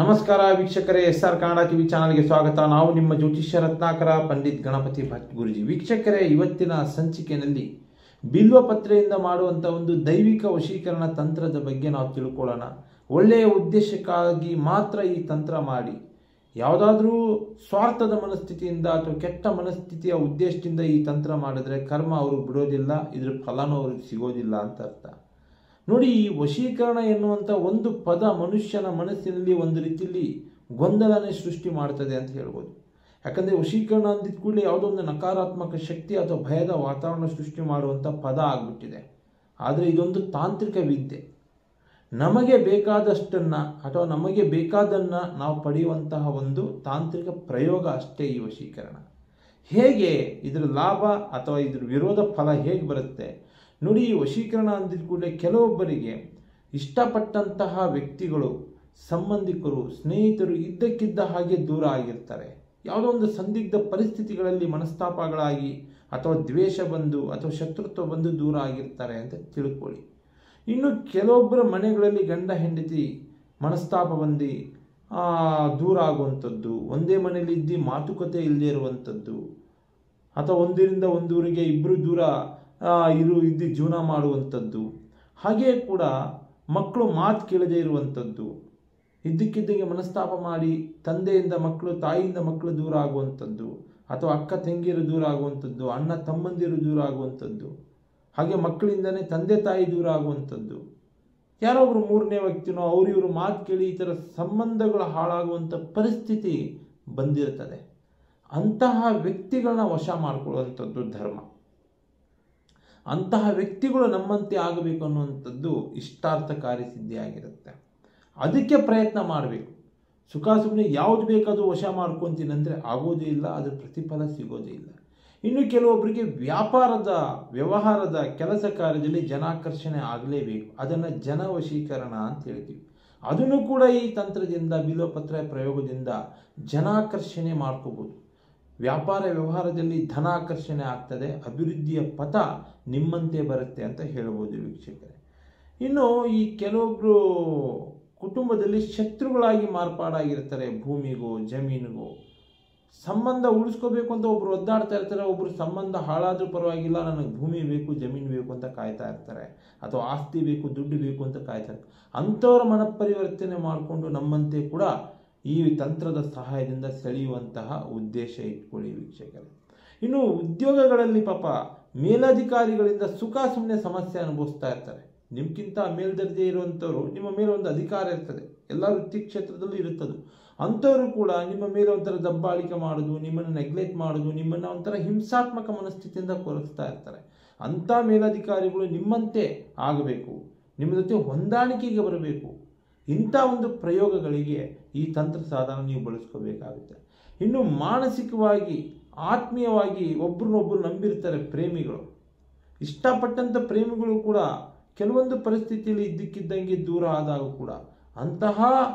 ನಮಸ್ಕಾರ ವೀಕ್ಷಕರೇ, SR Kannada TV ಚಾನಲ್ಗೆ ಸ್ವಾಗತ. ನಾವು ನಿಮ್ಮ ಜ್ಯೋತಿಷ್ಯ ರತ್ನಾಕರ ಪಂಡಿತ್ ಗಣಪತಿ ಭಟ್ ಗುರುಜಿ. ವೀಕ್ಷಕರೇ, ಇವತ್ತಿನ ಸಂಚಿಕೆಯಲ್ಲಿ ಬಿಲ್ವಪತ್ರೆಯಿಂದ ಮಾಡುವಂಥ ಒಂದು ದೈವಿಕ ವಶೀಕರಣ ತಂತ್ರದ ಬಗ್ಗೆ ನಾವು ತಿಳ್ಕೊಳ್ಳೋಣ. ಒಳ್ಳೆಯ ಉದ್ದೇಶಕ್ಕಾಗಿ ಮಾತ್ರ ಈ ತಂತ್ರ ಮಾಡಿ, ಯಾವುದಾದ್ರೂ ಸ್ವಾರ್ಥದ ಮನಸ್ಥಿತಿಯಿಂದ ಅಥವಾ ಕೆಟ್ಟ ಮನಸ್ಥಿತಿಯ ಉದ್ದೇಶದಿಂದ ಈ ತಂತ್ರ ಮಾಡಿದ್ರೆ ಕರ್ಮ ಅವ್ರಿಗೆ ಬಿಡೋದಿಲ್ಲ, ಇದ್ರ ಫಲನೂ ಅವ್ರಿಗೆ ಸಿಗೋದಿಲ್ಲ ಅಂತ ಅರ್ಥ. ನೋಡಿ, ಈ ವಶೀಕರಣ ಎನ್ನುವಂಥ ಒಂದು ಪದ ಮನುಷ್ಯನ ಮನಸ್ಸಿನಲ್ಲಿ ಒಂದು ರೀತಿಯಲ್ಲಿ ಗೊಂದಲನೇ ಸೃಷ್ಟಿ ಮಾಡ್ತದೆ ಅಂತ ಹೇಳ್ಬೋದು. ಯಾಕಂದರೆ ವಶೀಕರಣ ಅಂದಿದ್ದ ಕೂಡಲೇ ಯಾವುದೋ ಒಂದು ನಕಾರಾತ್ಮಕ ಶಕ್ತಿ ಅಥವಾ ಭಯದ ವಾತಾವರಣ ಸೃಷ್ಟಿ ಮಾಡುವಂಥ ಪದ ಆಗಿಬಿಟ್ಟಿದೆ. ಆದರೆ ಇದೊಂದು ತಾಂತ್ರಿಕ ವಿದ್ಯೆ. ನಮಗೆ ಬೇಕಾದಷ್ಟನ್ನು ಅಥವಾ ನಮಗೆ ಬೇಕಾದನ್ನು ನಾವು ಪಡೆಯುವಂತಹ ಒಂದು ತಾಂತ್ರಿಕ ಪ್ರಯೋಗ ಅಷ್ಟೇ ಈ ವಶೀಕರಣ. ಹೇಗೆ ಇದರ ಲಾಭ ಅಥವಾ ಇದರ ವಿರೋಧ ಫಲ ಹೇಗೆ ಬರುತ್ತೆ ನೋಡಿ. ಈ ವಶೀಕರಣ ಅಂದಿದ್ದ ಕೂಡಲೇ ಕೆಲವೊಬ್ಬರಿಗೆ ಇಷ್ಟಪಟ್ಟಂತಹ ವ್ಯಕ್ತಿಗಳು, ಸಂಬಂಧಿಕರು, ಸ್ನೇಹಿತರು ಇದ್ದಕ್ಕಿದ್ದ ಹಾಗೆ ದೂರ ಆಗಿರ್ತಾರೆ. ಯಾವುದೋ ಒಂದು ಸಂದಿಗ್ಧ ಪರಿಸ್ಥಿತಿಗಳಲ್ಲಿ ಮನಸ್ತಾಪಗಳಾಗಿ ಅಥವಾ ದ್ವೇಷ ಬಂದು ಅಥವಾ ಶತ್ರುತ್ವ ಬಂದು ದೂರ ಆಗಿರ್ತಾರೆ ಅಂತ ತಿಳ್ಕೊಳ್ಳಿ. ಇನ್ನು ಕೆಲವೊಬ್ಬರ ಮನೆಗಳಲ್ಲಿ ಗಂಡ ಹೆಂಡತಿ ಮನಸ್ತಾಪ ಬಂದು ದೂರ ಆಗುವಂಥದ್ದು, ಒಂದೇ ಮನೆಯಲ್ಲಿ ಇದ್ದು ಮಾತುಕತೆ ಇಲ್ಲದೆ ಇರುವಂಥದ್ದು, ಅಥವಾ ಒಂದರಿಂದ ಒಂದೂರಿಗೆ ಇಬ್ಬರು ದೂರ ಇದ್ದು ಜೀವನ ಮಾಡುವಂಥದ್ದು, ಹಾಗೆಯೇ ಕೂಡ ಮಕ್ಕಳು ಮಾತು ಕೇಳದೇ ಇರುವಂಥದ್ದು, ಇದ್ದಕ್ಕಿದ್ದಂಗೆ ಮನಸ್ತಾಪ ಮಾಡಿ ತಂದೆಯಿಂದ ಮಕ್ಕಳು, ತಾಯಿಯಿಂದ ಮಕ್ಕಳು ದೂರ ಆಗುವಂಥದ್ದು, ಅಥವಾ ಅಕ್ಕ ತಂಗಿಯರು ದೂರ ಆಗುವಂಥದ್ದು, ಅಣ್ಣ ತಮ್ಮಂದಿರು ದೂರ ಆಗುವಂಥದ್ದು, ಹಾಗೆ ಮಕ್ಕಳಿಂದನೇ ತಂದೆ ತಾಯಿ ದೂರ ಆಗುವಂಥದ್ದು, ಯಾರೊಬ್ರು ಮೂರನೇ ವ್ಯಕ್ತಿನೋ ಇವರು ಮಾತು ಕೇಳಿ ಈ ಥರ ಸಂಬಂಧಗಳು ಹಾಳಾಗುವಂಥ ಪರಿಸ್ಥಿತಿ ಬಂದಿರ್ತದೆ. ಅಂತಹ ವ್ಯಕ್ತಿಗಳನ್ನ ವಶ ಮಾಡಿಕೊಳ್ಳುವಂಥದ್ದು ಧರ್ಮ. ಅಂತಹ ವ್ಯಕ್ತಿಗಳು ನಮ್ಮಂತೆ ಆಗಬೇಕು ಅನ್ನುವಂಥದ್ದು ಇಷ್ಟಾರ್ಥಕಾರಿ ಸಿದ್ಧಿಯಾಗಿರುತ್ತೆ. ಅದಕ್ಕೆ ಪ್ರಯತ್ನ ಮಾಡಬೇಕು. ಸುಖ ಸುಮ್ಮನೆ ಯಾವುದು ಬೇಕಾದರೂ ವಶ ಮಾಡ್ಕೊತೀನಿ ಅಂದರೆ ಆಗೋದೇ ಇಲ್ಲ, ಅದ್ರ ಪ್ರತಿಫಲ ಸಿಗೋದೇ ಇಲ್ಲ. ಇನ್ನು ಕೆಲವೊಬ್ಬರಿಗೆ ವ್ಯವಹಾರದ ಕೆಲಸ ಕಾರ್ಯದಲ್ಲಿ ಜನಾಕರ್ಷಣೆ ಆಗಲೇಬೇಕು. ಅದನ್ನು ಜನವಶೀಕರಣ ಅಂತ ಹೇಳ್ತೀವಿ. ಅದನ್ನು ಕೂಡ ಈ ತಂತ್ರದಿಂದ, ಬಿಲ್ವಪತ್ರೆ ಪ್ರಯೋಗದಿಂದ ಜನಾಕರ್ಷಣೆ ಮಾಡ್ಕೋಬೋದು. ವ್ಯಾಪಾರ ವ್ಯವಹಾರದಲ್ಲಿ ಧನಾಕರ್ಷಣೆ ಆಗ್ತದೆ, ಅಭಿವೃದ್ಧಿಯ ಪಥ ನಿಮ್ಮಂತೆ ಬರುತ್ತೆ ಅಂತ ಹೇಳ್ಬೋದು ವೀಕ್ಷಕರೇ. ಇನ್ನು ಈ ಕೆಲವೊಬ್ಬರು ಕುಟುಂಬದಲ್ಲಿ ಶತ್ರುಗಳಾಗಿ ಮಾರ್ಪಾಡಾಗಿರ್ತಾರೆ. ಭೂಮಿಗೋ ಜಮೀನಿಗೋ ಸಂಬಂಧ ಉಳಿಸ್ಕೋಬೇಕು ಅಂತ ಒಬ್ರು ಒದ್ದಾಡ್ತಾ ಇರ್ತಾರೆ. ಒಬ್ರು ಸಂಬಂಧ ಹಾಳಾದ್ರೂ ಪರವಾಗಿಲ್ಲ, ನನಗೆ ಭೂಮಿ ಬೇಕು, ಜಮೀನು ಬೇಕು ಅಂತ ಕಾಯ್ತಾ ಇರ್ತಾರೆ, ಅಥವಾ ಆಸ್ತಿ ಬೇಕು, ದುಡ್ಡು ಬೇಕು ಅಂತ ಕಾಯ್ತಾ ಇರ್ತಾರೆ. ಅಂಥವ್ರ ಮನಪರಿವರ್ತನೆ ಮಾಡಿಕೊಂಡು ನಮ್ಮಂತೆ ಕೂಡ ಈ ತಂತ್ರದ ಸಹಾಯದಿಂದ ಸೆಳೆಯುವಂತಹ ಉದ್ದೇಶ ಇಟ್ಕೊಳ್ಳಿ ವೀಕ್ಷಕರೇ. ಇನ್ನು ಉದ್ಯೋಗಗಳಲ್ಲಿ ಪಾಪ ಮೇಲಧಿಕಾರಿಗಳಿಂದ ಸುಖ ಸುಮ್ಮನೆ ಸಮಸ್ಯೆ ಅನುಭವಿಸ್ತಾ ಇರ್ತಾರೆ. ನಿಮ್ಗಿಂತ ಮೇಲ್ದರ್ಜೆ ಇರುವಂಥವ್ರು, ನಿಮ್ಮ ಮೇಲೆ ಒಂದು ಅಧಿಕಾರ ಇರ್ತದೆ, ಎಲ್ಲ ವೃತ್ತಿ ಕ್ಷೇತ್ರದಲ್ಲೂ ಇರುತ್ತದು. ಅಂಥವರು ಕೂಡ ನಿಮ್ಮ ಮೇಲೆ ಒಂಥರ ದಬ್ಬಾಳಿಕೆ ಮಾಡೋದು, ನಿಮ್ಮನ್ನು ನೆಗ್ಲೆಕ್ಟ್ ಮಾಡೋದು, ನಿಮ್ಮನ್ನು ಒಂಥರ ಹಿಂಸಾತ್ಮಕ ಮನಸ್ಥಿತಿಯಿಂದ ಕೊರಗಿಸ್ತಾ ಇರ್ತಾರೆ. ಅಂಥ ಮೇಲಧಿಕಾರಿಗಳು ನಿಮ್ಮಂತೆ ಆಗಬೇಕು, ನಿಮ್ಮ ಜೊತೆ ಹೊಂದಾಣಿಕೆಗೆ ಬರಬೇಕು. ಇಂಥ ಒಂದು ಪ್ರಯೋಗಗಳಿಗೆ ಈ ತಂತ್ರ ಸಾಧನ ನೀವು ಬಳಸ್ಕೋಬೇಕಾಗುತ್ತೆ. ಇನ್ನು ಮಾನಸಿಕವಾಗಿ, ಆತ್ಮೀಯವಾಗಿ ಒಬ್ರನ್ನೊಬ್ಬರು ನಂಬಿರ್ತಾರೆ ಪ್ರೇಮಿಗಳು. ಇಷ್ಟಪಟ್ಟಂಥ ಪ್ರೇಮಿಗಳು ಕೂಡ ಕೆಲವೊಂದು ಪರಿಸ್ಥಿತಿಯಲ್ಲಿ ಇದ್ದಕ್ಕಿದ್ದಂಗೆ ದೂರ ಆದಾಗ ಕೂಡ ಅಂತಹ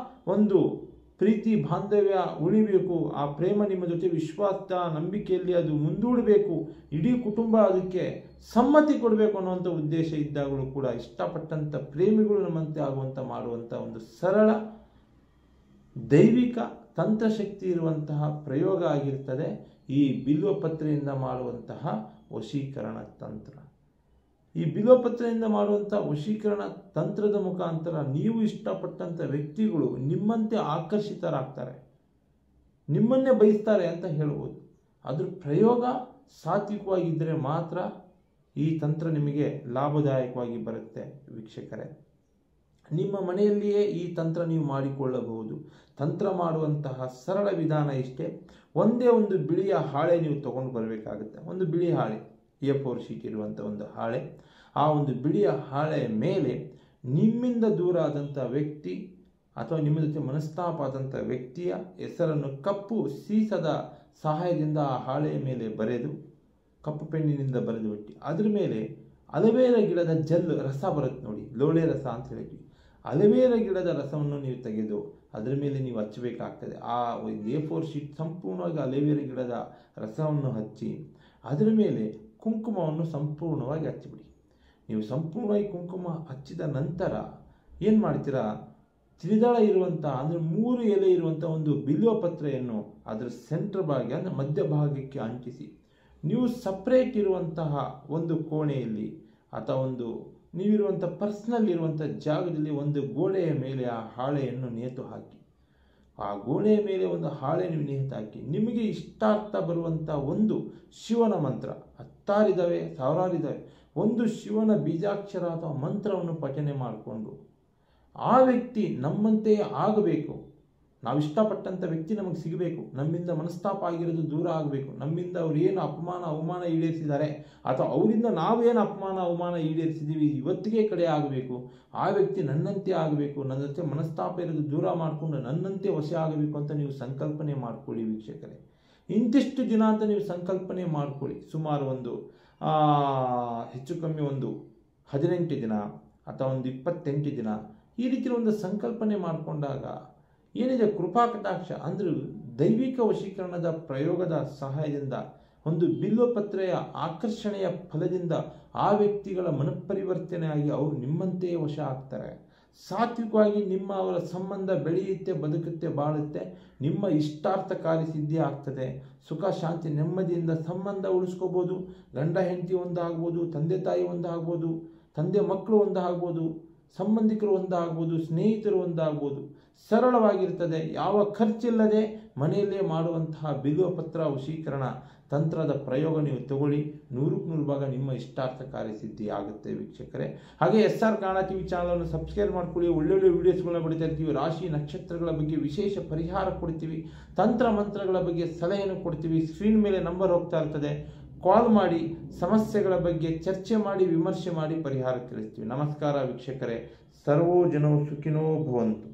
ಒಂದು ಪ್ರೀತಿ ಬಾಂಧವ್ಯ ಉಳಿಬೇಕು. ಆ ಪ್ರೇಮ ನಿಮ್ಮ ಜೊತೆ ವಿಶ್ವಾಸ, ನಂಬಿಕೆಯಲ್ಲಿ ಅದು ಮುಂದೂಡಬೇಕು. ಇಡೀ ಕುಟುಂಬ ಅದಕ್ಕೆ ಸಮ್ಮತಿ ಕೊಡಬೇಕು ಅನ್ನುವಂಥ ಉದ್ದೇಶ ಇದ್ದಾಗಲೂ ಕೂಡ ಇಷ್ಟಪಟ್ಟಂಥ ಪ್ರೇಮಿಗಳು ನಮ್ಮಂತೆ ಆಗುವಂಥ ಮಾಡುವಂಥ ಒಂದು ಸರಳ ದೈವಿಕ ತಂತ್ರಶಕ್ತಿ ಇರುವಂತಹ ಪ್ರಯೋಗ ಆಗಿರ್ತದೆ ಈ ಬಿಲ್ವಪತ್ರೆಯಿಂದ ಮಾಡುವಂತಹ ವಶೀಕರಣ ತಂತ್ರ. ಈ ಬಿಲ್ವಪತ್ರೆಯಿಂದ ಮಾಡುವಂಥ ವಶೀಕರಣ ತಂತ್ರದ ಮುಖಾಂತರ ನೀವು ಇಷ್ಟಪಟ್ಟಂಥ ವ್ಯಕ್ತಿಗಳು ನಿಮ್ಮಂತೆ ಆಕರ್ಷಿತರಾಗ್ತಾರೆ, ನಿಮ್ಮನ್ನೇ ಬಯಸ್ತಾರೆ ಅಂತ ಹೇಳ್ಬೋದು. ಅದ್ರ ಪ್ರಯೋಗ ಸಾತ್ವಿಕವಾಗಿದ್ದರೆ ಮಾತ್ರ ಈ ತಂತ್ರ ನಿಮಗೆ ಲಾಭದಾಯಕವಾಗಿ ಬರುತ್ತೆ ವೀಕ್ಷಕರೇ. ನಿಮ್ಮ ಮನೆಯಲ್ಲಿಯೇ ಈ ತಂತ್ರ ನೀವು ಮಾಡಿಕೊಳ್ಳಬಹುದು. ತಂತ್ರ ಮಾಡುವಂತಹ ಸರಳ ವಿಧಾನ ಇಷ್ಟೇ. ಒಂದೇ ಒಂದು ಬಿಳಿಯ ಹಾಳೆ ನೀವು ತೊಗೊಂಡು ಬರಬೇಕಾಗುತ್ತೆ. ಒಂದು ಬಿಳಿ ಹಾಳೆ, A4 ಶೀಟ್ ಇರುವಂಥ ಒಂದು ಹಾಳೆ. ಆ ಒಂದು ಬಿಳಿಯ ಹಾಳೆಯ ಮೇಲೆ ನಿಮ್ಮಿಂದ ದೂರ ಆದಂಥ ವ್ಯಕ್ತಿ ಅಥವಾ ನಿಮ್ಮ ಜೊತೆ ಮನಸ್ತಾಪ ಆದಂಥ ವ್ಯಕ್ತಿಯ ಹೆಸರನ್ನು ಕಪ್ಪು ಸೀಸದ ಸಹಾಯದಿಂದ ಆ ಹಾಳೆಯ ಮೇಲೆ ಬರೆದು, ಕಪ್ಪು ಪೆನ್ನಿನಿಂದ ಬರೆದು ಬಿಟ್ಟು ಅದ್ರ ಮೇಲೆ ಅಲವೇರ ಗಿಡದ ರಸ ಬರುತ್ತೆ ನೋಡಿ, ಲೋಳೆ ರಸ ಅಂತ ಹೇಳ್ತೀವಿ. ಅಲವೇರ ಗಿಡದ ರಸವನ್ನು ನೀವು ತೆಗೆದು ಅದರ ಮೇಲೆ ನೀವು ಹಚ್ಚಬೇಕಾಗ್ತದೆ. ಆ A4 ಶೀಟ್ ಸಂಪೂರ್ಣವಾಗಿ ಅಲವೇರ ಗಿಡದ ರಸವನ್ನು ಹಚ್ಚಿ ಅದರ ಮೇಲೆ ಕುಂಕುಮವನ್ನು ಸಂಪೂರ್ಣವಾಗಿ ಹಚ್ಚಿಬಿಡಿ. ನೀವು ಸಂಪೂರ್ಣವಾಗಿ ಕುಂಕುಮ ಹಚ್ಚಿದ ನಂತರ ಏನು ಮಾಡ್ತೀರಾ, ತ್ರಿದಳ ಇರುವಂಥ ಅಂದರೆ 3 ಎಲೆ ಇರುವಂಥ ಒಂದು ಬಿಲ್ವ ಪತ್ರೆಯನ್ನು ಅದರ ಸೆಂಟ್ರ್ ಭಾಗ ಅಂದರೆ ಮಧ್ಯಭಾಗಕ್ಕೆ ಅಂಟಿಸಿ ನೀವು ಸಪ್ರೇಟ್ ಇರುವಂತಹ ಒಂದು ಕೋಣೆಯಲ್ಲಿ ಅಥವಾ ಒಂದು ನೀವಿರುವಂಥ ಪರ್ಸ್ನಲ್ ಇರುವಂಥ ಜಾಗದಲ್ಲಿ ಒಂದು ಗೋಡೆಯ ಮೇಲೆ ಆ ಹಾಳೆಯನ್ನು ನೇತು ಹಾಕಿ. ಆ ಗೋಡೆಯ ಮೇಲೆ ಒಂದು ಹಾಳೆ ನೀವು ನೇತು ಹಾಕಿ ನಿಮಗೆ ಇಷ್ಟಾರ್ಥ ಬರುವಂಥ ಒಂದು ಶಿವನ ಮಂತ್ರ, 10 ಇದ್ದಾವೆ, 1000 ಇದ್ದಾವೆ, ಒಂದು ಶಿವನ ಬೀಜಾಕ್ಷರ ಅಥವಾ ಮಂತ್ರವನ್ನು ಪಠನೆ ಮಾಡಿಕೊಂಡು ಆ ವ್ಯಕ್ತಿ ನಮ್ಮಂತೆಯೇ ಆಗಬೇಕು, ನಾವು ಇಷ್ಟಪಟ್ಟಂಥ ವ್ಯಕ್ತಿ ನಮಗೆ ಸಿಗಬೇಕು, ನಮ್ಮಿಂದ ಮನಸ್ತಾಪ ಆಗಿರೋದು ದೂರ ಆಗಬೇಕು, ನಮ್ಮಿಂದ ಅವ್ರು ಏನು ಅಪಮಾನ ಅವಮಾನ ಈಡೇರಿಸಿದ್ದಾರೆ ಅಥವಾ ಅವರಿಂದ ನಾವೇನು ಅಪಮಾನ ಅವಮಾನ ಈಡೇರಿಸಿದ್ದೀವಿ ಇವತ್ತಿಗೆ ಕಡೆ ಆಗಬೇಕು, ಆ ವ್ಯಕ್ತಿ ನನ್ನಂತೆ ಆಗಬೇಕು, ನನ್ನ ಜೊತೆ ಮನಸ್ತಾಪ ಇರೋದು ದೂರ ಮಾಡಿಕೊಂಡು ನನ್ನಂತೆ ವಶ ಆಗಬೇಕು ಅಂತ ನೀವು ಸಂಕಲ್ಪನೆ ಮಾಡ್ಕೊಳ್ಳಿ ವೀಕ್ಷಕರೇ. ಇಂತಿಷ್ಟು ದಿನ ಅಂತ ನೀವು ಸಂಕಲ್ಪನೆ ಮಾಡ್ಕೊಳ್ಳಿ. ಸುಮಾರು ಒಂದು ಹೆಚ್ಚು ಕಮ್ಮಿ ಒಂದು 18 ದಿನ ಅಥವಾ ಒಂದು 28 ದಿನ ಈ ರೀತಿ ಒಂದು ಸಂಕಲ್ಪನೆ ಮಾಡಿಕೊಂಡಾಗ ಏನಿದೆ ಕೃಪಾ ಕಟಾಕ್ಷ ಅಂದರೆ ದೈವಿಕ ವಶೀಕರಣದ ಪ್ರಯೋಗದ ಸಹಾಯದಿಂದ ಒಂದು ಬಿಲ್ವಪತ್ರೆಯ ಆಕರ್ಷಣೆಯ ಫಲದಿಂದ ಆ ವ್ಯಕ್ತಿಗಳ ಮನಪರಿವರ್ತನೆಯಾಗಿ ಅವರು ನಿಮ್ಮಂತೆಯೇ ವಶ ಆಗ್ತಾರೆ. ಸಾತ್ವಿಕವಾಗಿ ನಿಮ್ಮ ಅವರ ಸಂಬಂಧ ಬೆಳೆಯುತ್ತೆ, ಬದುಕುತ್ತೆ, ಬಾಳುತ್ತೆ, ನಿಮ್ಮ ಇಷ್ಟಾರ್ಥ ಕಾರ್ಯ ಸಿದ್ಧಿ ಆಗ್ತದೆ. ಸುಖ ಶಾಂತಿ ನೆಮ್ಮದಿಯಿಂದ ಸಂಬಂಧ ಉಳಿಸ್ಕೋಬೋದು. ಗಂಡ ಹೆಂಡತಿ ಒಂದಾಗ್ಬೋದು, ತಂದೆ ತಾಯಿ ಒಂದಾಗ್ಬೋದು, ತಂದೆ ಮಕ್ಕಳು ಒಂದಾಗ್ಬೋದು, ಸಂಬಂಧಿಕರು ಒಂದಾಗ್ಬೋದು, ಸ್ನೇಹಿತರು ಒಂದಾಗ್ಬೋದು. ಸರಳವಾಗಿರ್ತದೆ, ಯಾವ ಖರ್ಚಿಲ್ಲದೆ ಮನೆಯಲ್ಲೇ ಮಾಡುವಂತಹ ಬಿಲ್ವಪತ್ರ ವಶೀಕರಣ ತಂತ್ರದ ಪ್ರಯೋಗ ನೀವು ತಗೊಳ್ಳಿ. 100ಕ್ಕೆ 100 ಭಾಗ ನಿಮ್ಮ ಇಷ್ಟಾರ್ಥ ಕಾರ್ಯಸಿದ್ಧಿ ಆಗುತ್ತೆ ವೀಕ್ಷಕರೇ. ಹಾಗೆ SR ಕನ್ನಡ ಟಿವಿ ಚಾನಲನ್ನು ಸಬ್ಸ್ಕ್ರೈಬ್ ಮಾಡ್ಕೊಳ್ಳಿ. ಒಳ್ಳೊಳ್ಳೆ ವಿಡಿಯೋಸ್ಗಳನ್ನ ಬಿಡ್ತಾ ಇರ್ತೀವಿ. ರಾಶಿ ನಕ್ಷತ್ರಗಳ ಬಗ್ಗೆ ವಿಶೇಷ ಪರಿಹಾರ ಕೊಡ್ತೀವಿ, ತಂತ್ರ ಮಂತ್ರಗಳ ಬಗ್ಗೆ ಸಲಹೆಯನ್ನು ಕೊಡ್ತೀವಿ. ಸ್ಕ್ರೀನ್ ಮೇಲೆ ನಂಬರ್ ಹೋಗ್ತಾ ಇರ್ತದೆ, ಕಾಲ್ ಮಾಡಿ ಸಮಸ್ಯೆಗಳ ಬಗ್ಗೆ ಚರ್ಚೆ ಮಾಡಿ ವಿಮರ್ಶೆ ಮಾಡಿ ಪರಿಹಾರ ತಿಳಿಸ್ತೀವಿ. ನಮಸ್ಕಾರ ವೀಕ್ಷಕರೇ. ಸರ್ವೋ ಜನೋ ಸುಖಿನೋ ಭವಂತು.